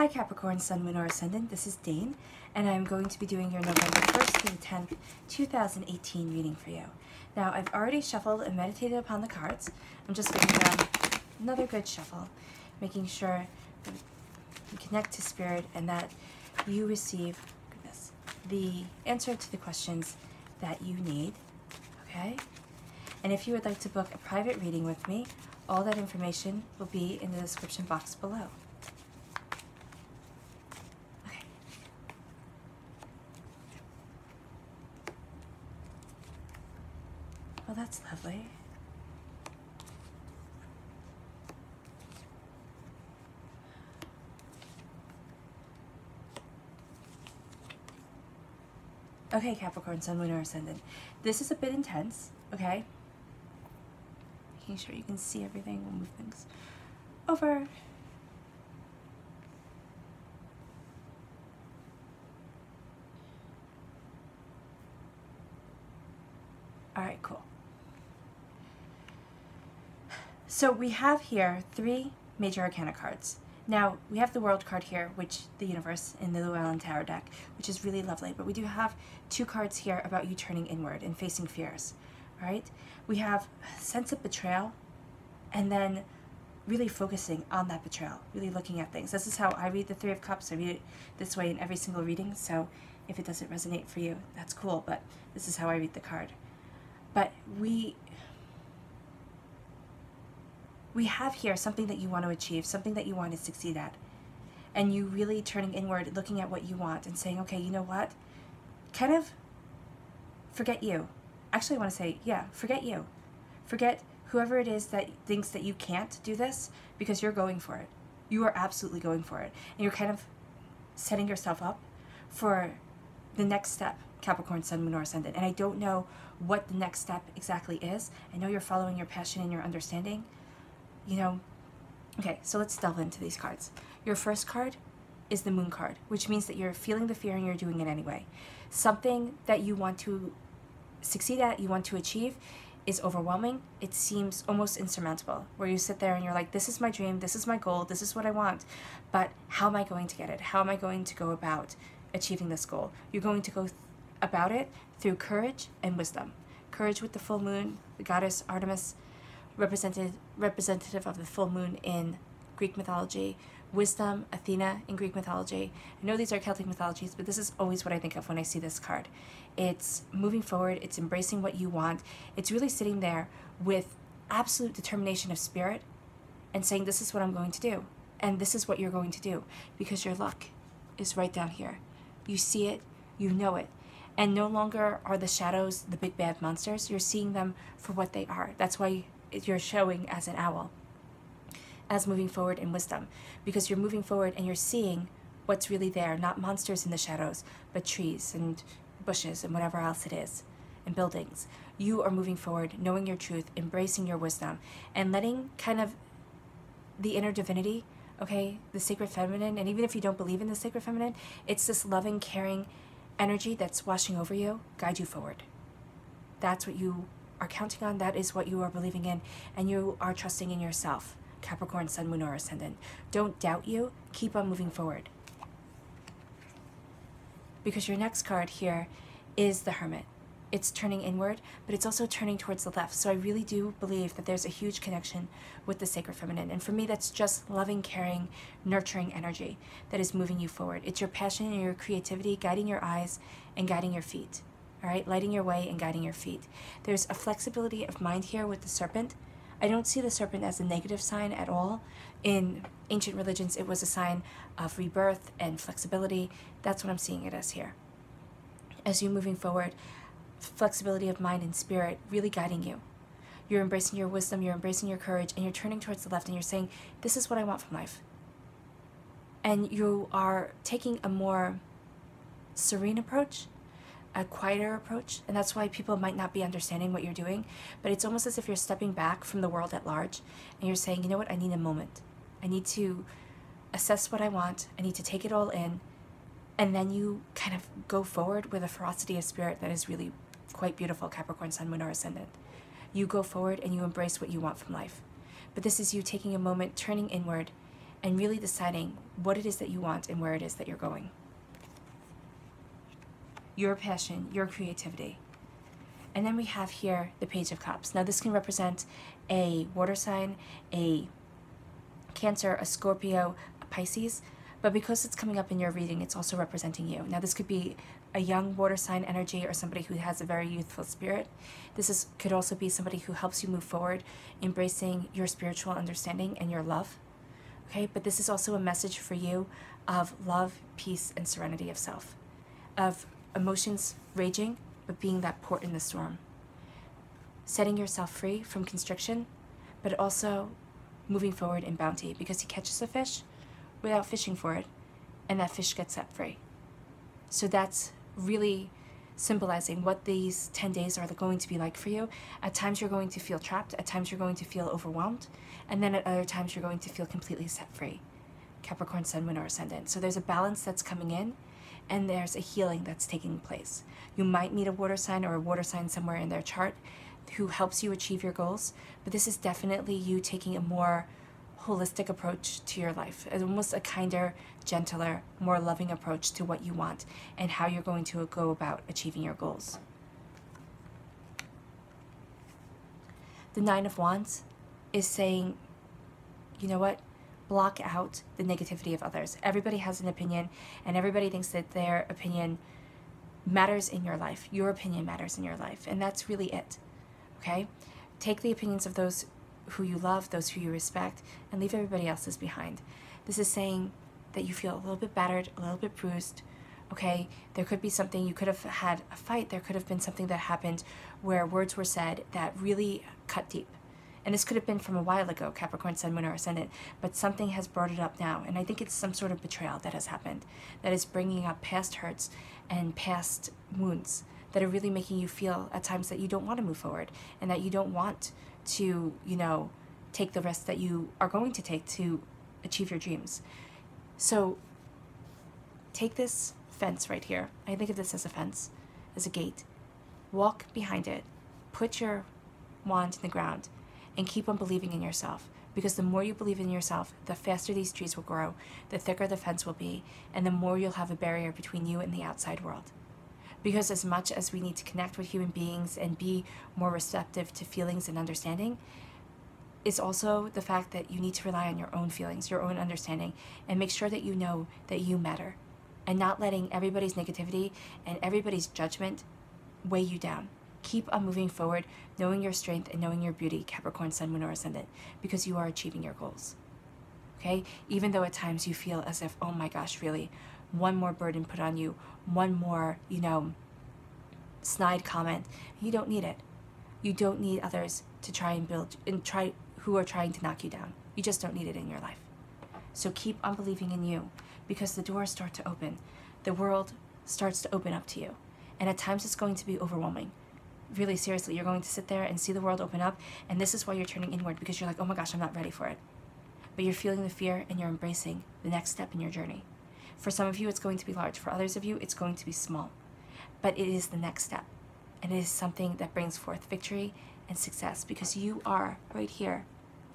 Hi Capricorn, Sun, Moon, or Ascendant. This is Dane, and I'm going to be doing your November 1st through the 10th, 2018 reading for you. Now, I've already shuffled and meditated upon the cards. I'm just giving them another good shuffle, making sure that you connect to Spirit and that you receive, goodness, the answer to the questions that you need, okay? And if you would like to book a private reading with me, all that information will be in the description box below. Okay. Well, that's lovely. Okay, Capricorn, Sun, Moon, or Ascendant. This is a bit intense, okay? Making sure you can see everything. We'll move things over. All right, cool. So we have here 3 major arcana cards. Now, we have the World card here, which the Universe in the Llewellyn Tower deck, which is really lovely. But we do have 2 cards here about you turning inward and facing fears, all right? We have a sense of betrayal, and then really focusing on that betrayal, really looking at things. This is how I read the 3 of Cups. I read it this way in every single reading, so if it doesn't resonate for you, that's cool, but this is how I read the card. But we have here something that you want to achieve, something that you want to succeed at. And you really turning inward, looking at what you want and saying, okay, you know what? Kind of forget you. Actually, I want to say, yeah, forget you. Forget whoever it is that thinks that you can't do this, because you're going for it. You are absolutely going for it. And you're kind of setting yourself up for the next step, Capricorn, Sun, Moon, or Ascendant. And I don't know what the next step exactly is. I know you're following your passion and your understanding. You know, okay, so let's delve into these cards. Your first card is the Moon card, which means that you're feeling the fear and you're doing it anyway. Something that you want to succeed at, you want to achieve, is overwhelming. It seems almost insurmountable, where you sit there and you're like, this is my dream, this is my goal, this is what I want, but how am I going to get it? How am I going to go about achieving this goal? You're going to go about it through courage and wisdom. Courage with the full moon, the goddess Artemis, representative of the full moon in Greek mythology. Wisdom, Athena in Greek mythology. I know these are Celtic mythologies, but this is always what I think of when I see this card. It's moving forward, it's embracing what you want, it's really sitting there with absolute determination of spirit and saying, this is what I'm going to do, and this is what you're going to do, because your luck is right down here. You see it, you know it, and no longer are the shadows the big bad monsters. You're seeing them for what they are. That's why you're showing as an owl, as moving forward in wisdom, because you're moving forward and you're seeing what's really there, not monsters in the shadows, but trees and bushes and whatever else it is, and buildings. You are moving forward, knowing your truth, embracing your wisdom, and letting kind of the inner divinity, okay, the sacred feminine, and even if you don't believe in the sacred feminine, it's this loving, caring energy that's washing over you, guide you forward. That's what you are counting on, that is what you are believing in, and you are trusting in yourself, Capricorn, Sun, Moon, or Ascendant. Don't doubt you, keep on moving forward. Because your next card here is the Hermit. It's turning inward, but it's also turning towards the left. So I really do believe that there's a huge connection with the sacred feminine. And for me, that's just loving, caring, nurturing energy that is moving you forward. It's your passion and your creativity guiding your eyes and guiding your feet. All right, lighting your way and guiding your feet. There's a flexibility of mind here with the serpent. I don't see the serpent as a negative sign at all. In ancient religions, it was a sign of rebirth and flexibility. That's what I'm seeing it as here. As you're moving forward, flexibility of mind and spirit really guiding you. You're embracing your wisdom, you're embracing your courage, and you're turning towards the left and you're saying, this is what I want from life. And you are taking a more serene approach, a quieter approach, and that's why people might not be understanding what you're doing, but it's almost as if you're stepping back from the world at large and you're saying, you know what, I need a moment. I need to assess what I want, I need to take it all in, and then you kind of go forward with a ferocity of spirit that is really quite beautiful, Capricorn, Sun, Moon, or Ascendant. You go forward and you embrace what you want from life. But this is you taking a moment, turning inward, and really deciding what it is that you want and where it is that you're going. Your passion, your creativity. And then we have here the Page of Cups. Now this can represent a water sign, a Cancer, a Scorpio, a Pisces, but because it's coming up in your reading, it's also representing you. Now this could be a young water sign energy or somebody who has a very youthful spirit. Could also be somebody who helps you move forward, embracing your spiritual understanding and your love. Okay, but this is also a message for you of love, peace, and serenity of self, of emotions raging, but being that port in the storm. Setting yourself free from constriction, but also moving forward in bounty, because he catches a fish without fishing for it, and that fish gets set free. So that's really symbolizing what these 10 days are going to be like for you. At times you're going to feel trapped, at times you're going to feel overwhelmed, and then at other times you're going to feel completely set free. Capricorn, Sun, Moon, or Ascendant. So there's a balance that's coming in, and there's a healing that's taking place. You might meet a water sign or a water sign somewhere in their chart who helps you achieve your goals, but this is definitely you taking a more holistic approach to your life, almost a kinder, gentler, more loving approach to what you want and how you're going to go about achieving your goals. The Nine of Wands is saying, you know what? Block out the negativity of others. Everybody has an opinion, and everybody thinks that their opinion matters in your life. Your opinion matters in your life, and that's really it. Okay? Take the opinions of those who you love, those who you respect, and leave everybody else's behind. This is saying that you feel a little bit battered, a little bit bruised. Okay? There could be something, you could have had a fight, there could have been something that happened where words were said that really cut deep. And this could have been from a while ago, Capricorn, Sun, Moon, or Ascendant, but something has brought it up now. And I think it's some sort of betrayal that has happened, that is bringing up past hurts and past wounds that are really making you feel at times that you don't want to move forward and that you don't want to, you know, take the risk that you are going to take to achieve your dreams. So take this fence right here. I think of this as a fence, as a gate. Walk behind it. Put your wand in the ground and keep on believing in yourself, because the more you believe in yourself, the faster these trees will grow, the thicker the fence will be, and the more you'll have a barrier between you and the outside world. Because as much as we need to connect with human beings and be more receptive to feelings and understanding, is also the fact that you need to rely on your own feelings, your own understanding, and make sure that you know that you matter, and not letting everybody's negativity and everybody's judgment weigh you down. Keep on moving forward, knowing your strength and knowing your beauty, Capricorn, Sun, Moon, or Ascendant, because you are achieving your goals. Okay? Even though at times you feel as if, oh my gosh, really, one more burden put on you, one more, you know, snide comment, you don't need it. You don't need others to try and build, and who are trying to knock you down. You just don't need it in your life. So keep on believing in you, because the doors start to open. The world starts to open up to you. And at times it's going to be overwhelming. Really, seriously, you're going to sit there and see the world open up, and this is why you're turning inward, because you're like, oh my gosh, I'm not ready for it. But you're feeling the fear, and you're embracing the next step in your journey. For some of you, it's going to be large. For others of you, it's going to be small. But it is the next step, and it is something that brings forth victory and success, because you are right here,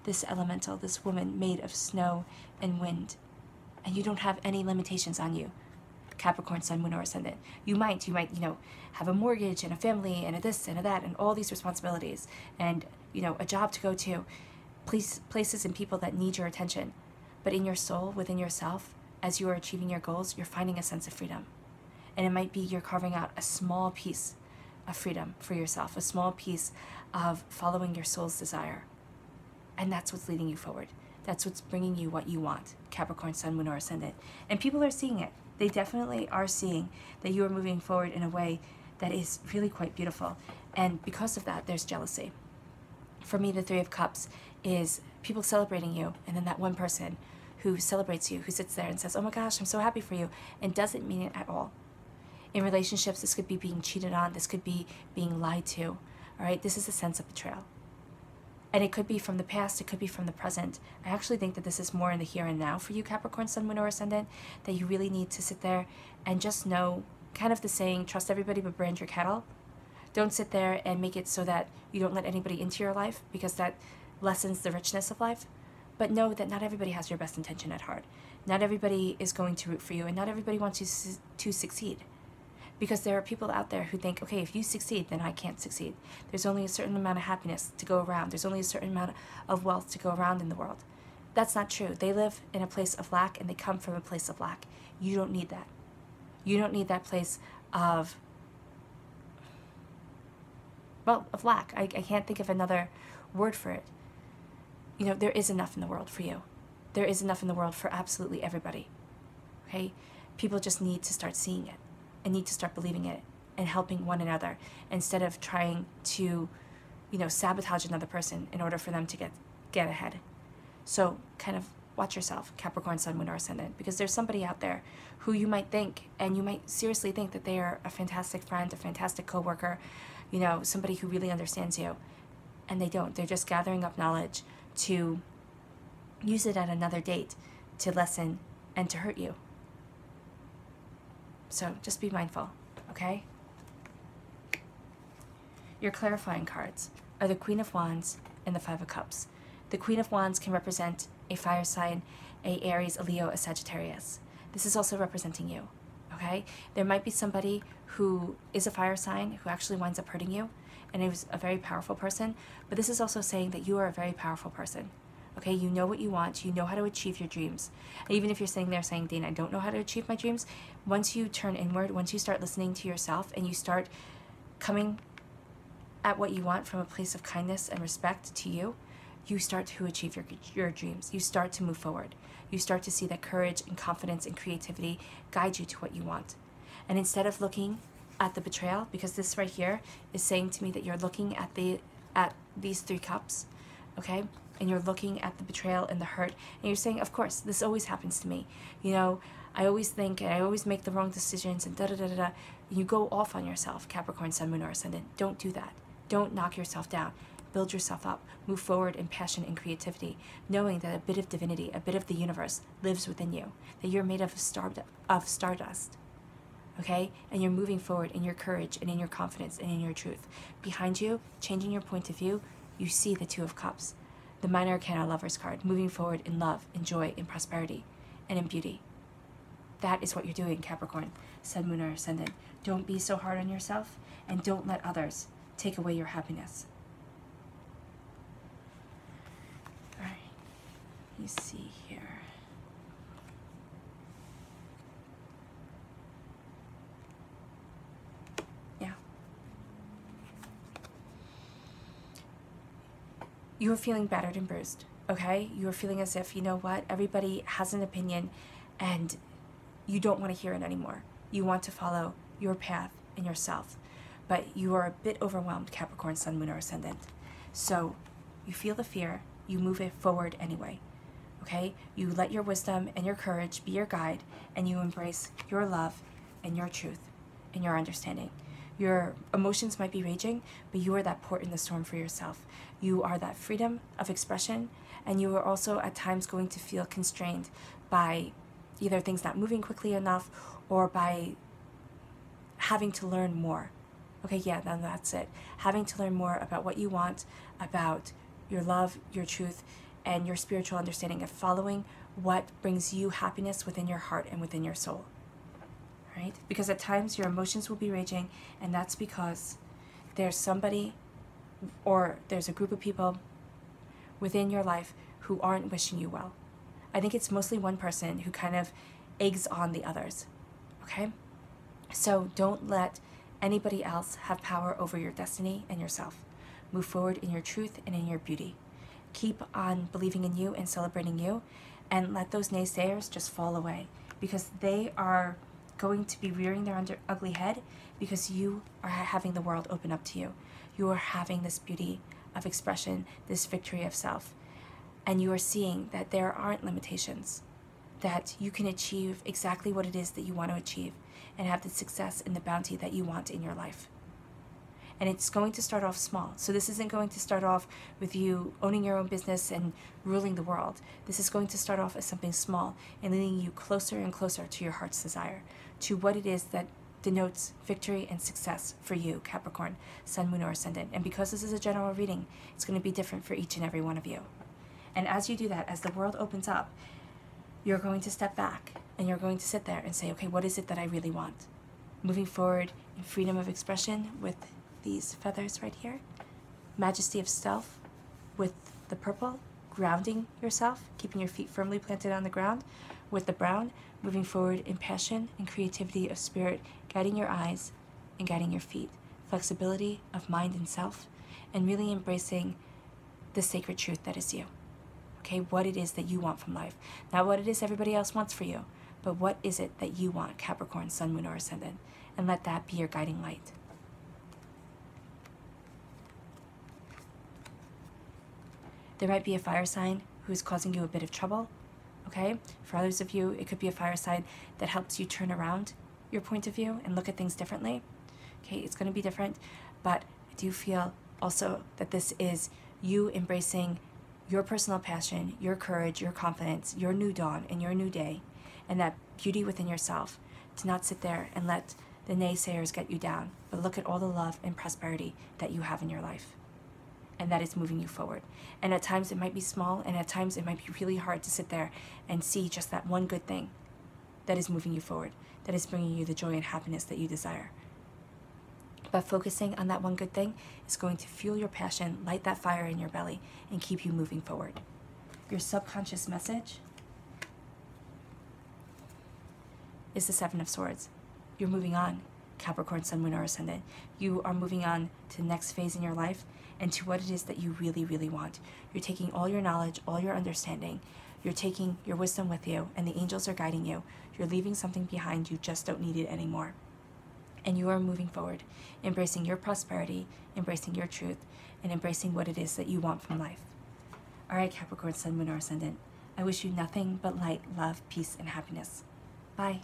this elemental, this woman made of snow and wind, and you don't have any limitations on you. Capricorn, Sun, Moon, or Ascendant. You might, you know, have a mortgage and a family and a this and a that and all these responsibilities and, you know, a job to go to, places and people that need your attention. But in your soul, within yourself, as you are achieving your goals, you're finding a sense of freedom. And it might be you're carving out a small piece of freedom for yourself, a small piece of following your soul's desire. And that's what's leading you forward. That's what's bringing you what you want, Capricorn, Sun, Moon, or Ascendant. And people are seeing it. They definitely are seeing that you are moving forward in a way that is really quite beautiful. And because of that, there's jealousy. For me, the Three of Cups is people celebrating you, and then that one person who celebrates you, who sits there and says, oh my gosh, I'm so happy for you, and doesn't mean it at all. In relationships, this could be being cheated on, this could be being lied to, all right? This is a sense of betrayal. And it could be from the past, it could be from the present. I actually think that this is more in the here and now for you, Capricorn, Sun, Moon, or Ascendant, that you really need to sit there and just know, kind of the saying, trust everybody but brand your cattle. Don't sit there and make it so that you don't let anybody into your life, because that lessens the richness of life. But know that not everybody has your best intention at heart. Not everybody is going to root for you, and not everybody wants you to succeed. Because there are people out there who think, okay, if you succeed, then I can't succeed. There's only a certain amount of happiness to go around. There's only a certain amount of wealth to go around in the world. That's not true. They live in a place of lack, and they come from a place of lack. You don't need that. You don't need that place of, well, of lack. I can't think of another word for it. You know, there is enough in the world for you. There is enough in the world for absolutely everybody. Okay? People just need to start seeing it and need to start believing it and helping one another instead of trying to, you know, sabotage another person in order for them to get ahead. So kind of watch yourself, Capricorn, Sun, Moon, or Ascendant, because there's somebody out there who you might think, and you might seriously think that they are a fantastic friend, a fantastic coworker, you know, somebody who really understands you, and they don't. They're just gathering up knowledge to use it at another date to lessen and to hurt you. So just be mindful, okay? Your clarifying cards are the Queen of Wands and the Five of Cups. The Queen of Wands can represent a fire sign, a Aries, a Leo, a Sagittarius. This is also representing you, okay? There might be somebody who is a fire sign who actually winds up hurting you, and is a very powerful person, but this is also saying that you are a very powerful person. Okay, you know what you want, you know how to achieve your dreams. And even if you're sitting there saying, Dana, I don't know how to achieve my dreams, once you turn inward, once you start listening to yourself and you start coming at what you want from a place of kindness and respect to you, you start to achieve your dreams. You start to move forward. You start to see that courage and confidence and creativity guide you to what you want. And instead of looking at the betrayal, because this right here is saying to me that you're looking at these three cups, okay? And you're looking at the betrayal and the hurt, and you're saying, of course, this always happens to me. You know, I always think, and I always make the wrong decisions, and da-da-da-da-da. You go off on yourself, Capricorn, Sun, Moon, or Ascendant. Don't do that. Don't knock yourself down. Build yourself up. Move forward in passion and creativity, knowing that a bit of divinity, a bit of the universe lives within you, that you're made of stardust, okay? And you're moving forward in your courage and in your confidence and in your truth. Behind you, changing your point of view, you see the Two of Cups. The Minor Arcana Lover's card, moving forward in love, in joy, in prosperity, and in beauty. That is what you're doing, Capricorn, Sun, Moon, or Ascendant. Don't be so hard on yourself, and don't let others take away your happiness. All right, let me see here. Yeah. You are feeling battered and bruised, okay? You are feeling as if, you know what, everybody has an opinion and you don't want to hear it anymore. You want to follow your path and yourself, but you are a bit overwhelmed, Capricorn, Sun, Moon, or Ascendant. So you feel the fear, you move it forward anyway, okay? You let your wisdom and your courage be your guide, and you embrace your love and your truth and your understanding. Your emotions might be raging, but you are that port in the storm for yourself. You are that freedom of expression, and you are also at times going to feel constrained by either things not moving quickly enough or by having to learn more. Okay, yeah, then that's it. Having to learn more about what you want, about your love, your truth, and your spiritual understanding of following what brings you happiness within your heart and within your soul. Right? Because at times your emotions will be raging, and that's because there's somebody or there's a group of people within your life who aren't wishing you well. I think it's mostly one person who kind of eggs on the others, okay? So don't let anybody else have power over your destiny and yourself. Move forward in your truth and in your beauty. Keep on believing in you and celebrating you, and let those naysayers just fall away, because they are going to be rearing their ugly head because you are having the world open up to you. You are having this beauty of expression, this victory of self, and you are seeing that there aren't limitations, that you can achieve exactly what it is that you want to achieve and have the success and the bounty that you want in your life. And it's going to start off small. So this isn't going to start off with you owning your own business and ruling the world. This is going to start off as something small and leading you closer and closer to your heart's desire, to what it is that denotes victory and success for you, Capricorn, Sun, Moon, or Ascendant. And because this is a general reading, it's going to be different for each and every one of you. And as you do that, as the world opens up, you're going to step back and you're going to sit there and say, okay, what is it that I really want? Moving forward in freedom of expression with these feathers right here. Majesty of stealth with the purple, grounding yourself, keeping your feet firmly planted on the ground with the brown, moving forward in passion and creativity of spirit, guiding your eyes and guiding your feet, flexibility of mind and self, and really embracing the sacred truth that is you. Okay, what it is that you want from life. Not what it is everybody else wants for you, but what is it that you want, Capricorn, Sun, Moon, or Ascendant, and let that be your guiding light. There might be a fire sign who is causing you a bit of trouble, okay? For others of you, it could be a fire sign that helps you turn around your point of view and look at things differently. Okay, it's going to be different, but I do feel also that this is you embracing your personal passion, your courage, your confidence, your new dawn and your new day, and that beauty within yourself, to not sit there and let the naysayers get you down, but look at all the love and prosperity that you have in your life. And that is moving you forward. And at times it might be small, and at times it might be really hard to sit there and see just that one good thing that is moving you forward, that is bringing you the joy and happiness that you desire. But focusing on that one good thing is going to fuel your passion, light that fire in your belly, and keep you moving forward. Your subconscious message is the Seven of Swords. You're moving on, Capricorn, Sun, Moon, or Ascendant. You are moving on to the next phase in your life and to what it is that you really, really want. You're taking all your knowledge, all your understanding, you're taking your wisdom with you, and the angels are guiding you. You're leaving something behind, you just don't need it anymore. And you are moving forward, embracing your prosperity, embracing your truth, and embracing what it is that you want from life. All right, Capricorn, Sun, Moon, or Ascendant, I wish you nothing but light, love, peace, and happiness. Bye.